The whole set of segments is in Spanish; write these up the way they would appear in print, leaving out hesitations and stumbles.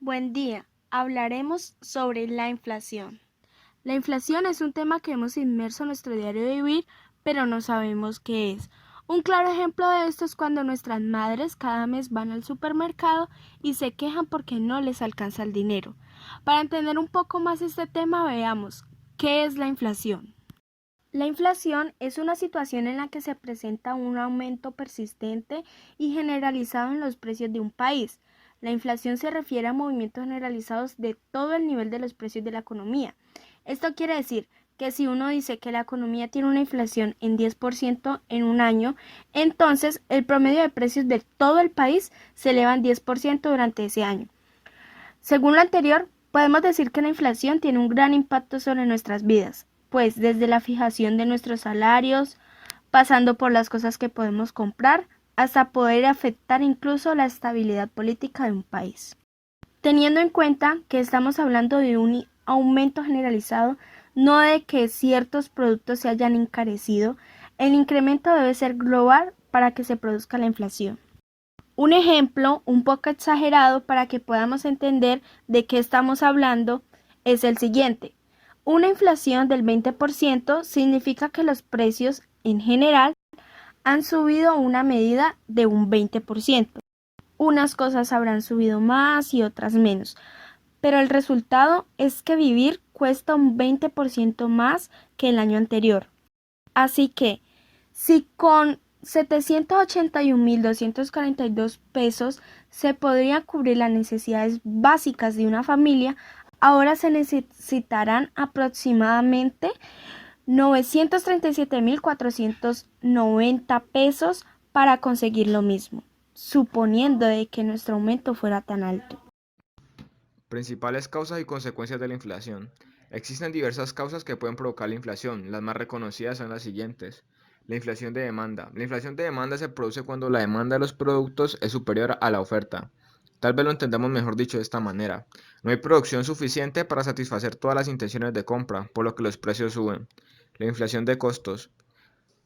Buen día. Hablaremos sobre la inflación. La inflación es un tema que hemos inmerso en nuestro diario de vivir, pero no sabemos qué es. Un claro ejemplo de esto es cuando nuestras madres cada mes van al supermercado y se quejan porque no les alcanza el dinero. Para entender un poco más este tema, veamos qué es la inflación. La inflación es una situación en la que se presenta un aumento persistente y generalizado en los precios de un país. La inflación se refiere a movimientos generalizados de todo el nivel de los precios de la economía. Esto quiere decir que si uno dice que la economía tiene una inflación en 10% en un año, entonces el promedio de precios de todo el país se eleva en 10% durante ese año. Según lo anterior, podemos decir que la inflación tiene un gran impacto sobre nuestras vidas, pues desde la fijación de nuestros salarios, pasando por las cosas que podemos comprar, hasta poder afectar incluso la estabilidad política de un país. Teniendo en cuenta que estamos hablando de un aumento generalizado, no de que ciertos productos se hayan encarecido, el incremento debe ser global para que se produzca la inflación. Un ejemplo un poco exagerado para que podamos entender de qué estamos hablando es el siguiente. Una inflación del 20% significa que los precios en general han subido a una medida de un 20%. Unas cosas habrán subido más y otras menos, pero el resultado es que vivir cuesta un 20% más que el año anterior. Así que, si con 781.242 pesos se podrían cubrir las necesidades básicas de una familia, ahora se necesitarán aproximadamente 937.490 pesos para conseguir lo mismo, suponiendo de que nuestro aumento fuera tan alto. Principales causas y consecuencias de la inflación. Existen diversas causas que pueden provocar la inflación. Las más reconocidas son las siguientes. La inflación de demanda. La inflación de demanda se produce cuando la demanda de los productos es superior a la oferta. Tal vez lo entendamos mejor dicho de esta manera. No hay producción suficiente para satisfacer todas las intenciones de compra, por lo que los precios suben. La inflación de costos.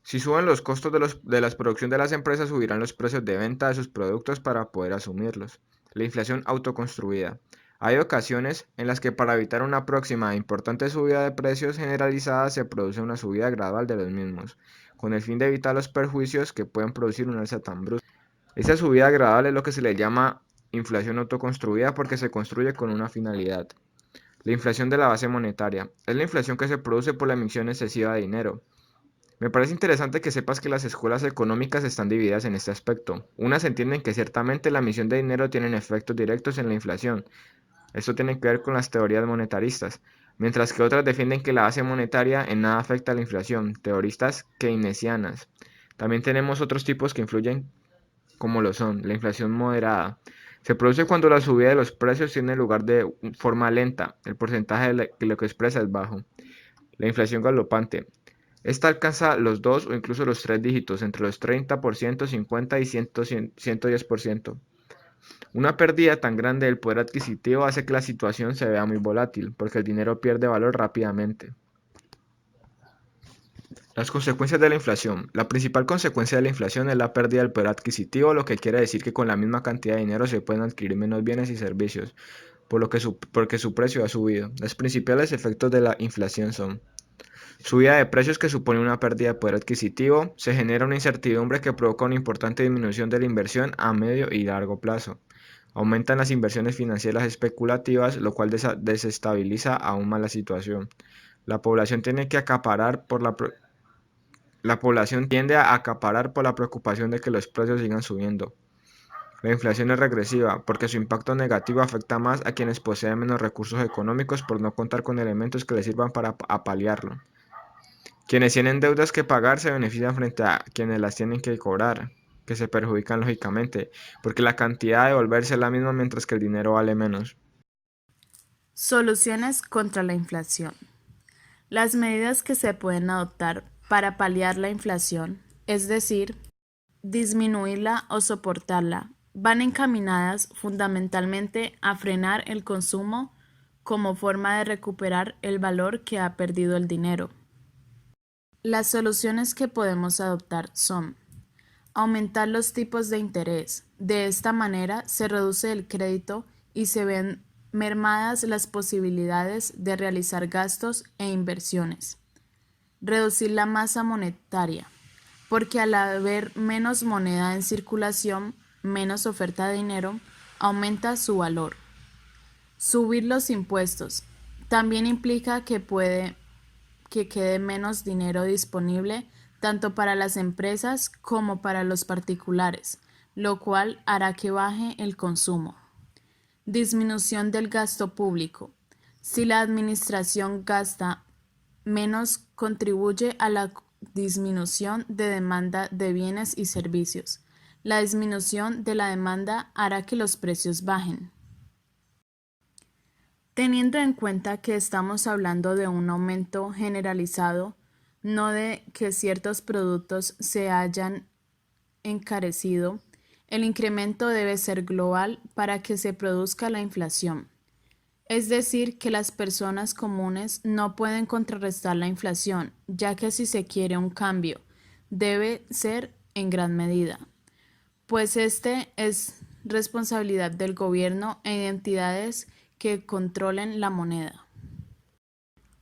Si suben los costos de la producción de las empresas, subirán los precios de venta de sus productos para poder asumirlos. La inflación autoconstruida. Hay ocasiones en las que para evitar una próxima e importante subida de precios generalizada se produce una subida gradual de los mismos, con el fin de evitar los perjuicios que pueden producir una alza tan brusca. Esta subida gradual es lo que se le llama inflación autoconstruida porque se construye con una finalidad. La inflación de la base monetaria. Es la inflación que se produce por la emisión excesiva de dinero. Me parece interesante que sepas que las escuelas económicas están divididas en este aspecto. Unas entienden que ciertamente la emisión de dinero tiene efectos directos en la inflación. Esto tiene que ver con las teorías monetaristas, mientras que otras defienden que la base monetaria en nada afecta a la inflación, teoristas keynesianas. También tenemos otros tipos que influyen como lo son la inflación moderada. Se produce cuando la subida de los precios tiene lugar de forma lenta, el porcentaje de lo que expresa es bajo. La inflación galopante. Esta alcanza los 2 o incluso los 3 dígitos, entre los 30%, 50% y 110%. Una pérdida tan grande del poder adquisitivo hace que la situación se vea muy volátil, porque el dinero pierde valor rápidamente. Las consecuencias de la inflación. La principal consecuencia de la inflación es la pérdida del poder adquisitivo, lo que quiere decir que con la misma cantidad de dinero se pueden adquirir menos bienes y servicios, porque su precio ha subido. Los principales efectos de la inflación son: subida de precios que supone una pérdida de poder adquisitivo, se genera una incertidumbre que provoca una importante disminución de la inversión a medio y largo plazo. Aumentan las inversiones financieras especulativas, lo cual desestabiliza aún más la situación. La población tiene que acaparar por la población tiende a acaparar por la preocupación de que los precios sigan subiendo. La inflación es regresiva, porque su impacto negativo afecta más a quienes poseen menos recursos económicos por no contar con elementos que les sirvan para paliarlo. Quienes tienen deudas que pagar se benefician frente a quienes las tienen que cobrar, que se perjudican lógicamente, porque la cantidad de devolverse es la misma mientras que el dinero vale menos. Soluciones contra la inflación. Las medidas que se pueden adoptar para paliar la inflación, es decir, disminuirla o soportarla, van encaminadas fundamentalmente a frenar el consumo como forma de recuperar el valor que ha perdido el dinero. Las soluciones que podemos adoptar son: aumentar los tipos de interés. De esta manera se reduce el crédito y se ven mermadas las posibilidades de realizar gastos e inversiones. Reducir la masa monetaria, porque al haber menos moneda en circulación, menos oferta de dinero, aumenta su valor. Subir los impuestos también implica que quede menos dinero disponible tanto para las empresas como para los particulares, lo cual hará que baje el consumo. Disminución del gasto público. Si la administración gasta menos, contribuye a la disminución de demanda de bienes y servicios. La disminución de la demanda hará que los precios bajen. Teniendo en cuenta que estamos hablando de un aumento generalizado, no de que ciertos productos se hayan encarecido, el incremento debe ser global para que se produzca la inflación. Es decir, que las personas comunes no pueden contrarrestar la inflación, ya que si se quiere un cambio, debe ser en gran medida, pues este es responsabilidad del gobierno e entidades que controlen la moneda.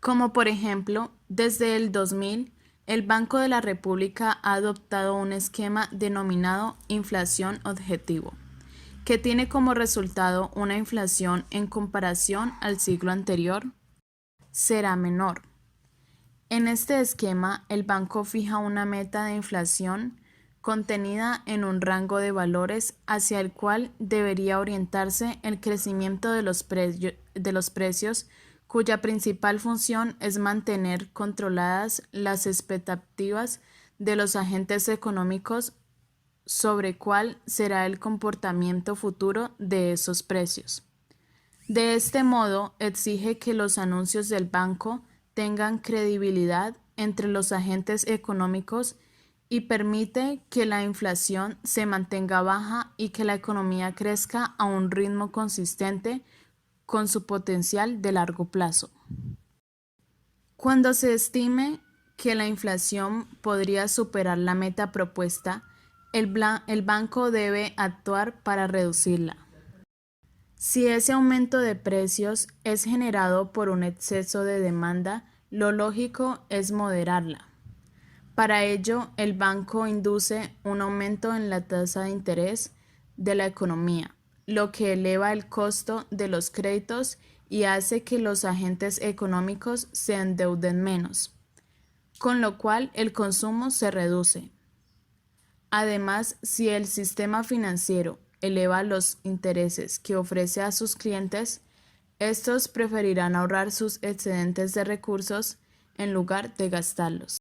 Como por ejemplo, desde el 2000, el Banco de la República ha adoptado un esquema denominado inflación objetivo, que tiene como resultado una inflación en comparación al siglo anterior será menor. En este esquema, el banco fija una meta de inflación contenida en un rango de valores hacia el cual debería orientarse el crecimiento de los precios, cuya principal función es mantener controladas las expectativas de los agentes económicos sobre cuál será el comportamiento futuro de esos precios. De este modo, exige que los anuncios del banco tengan credibilidad entre los agentes económicos y permite que la inflación se mantenga baja y que la economía crezca a un ritmo consistente con su potencial de largo plazo. Cuando se estime que la inflación podría superar la meta propuesta, el banco debe actuar para reducirla. Si ese aumento de precios es generado por un exceso de demanda, lo lógico es moderarla. Para ello, el banco induce un aumento en la tasa de interés de la economía, lo que eleva el costo de los créditos y hace que los agentes económicos se endeuden menos, con lo cual el consumo se reduce. Además, si el sistema financiero eleva los intereses que ofrece a sus clientes, estos preferirán ahorrar sus excedentes de recursos en lugar de gastarlos.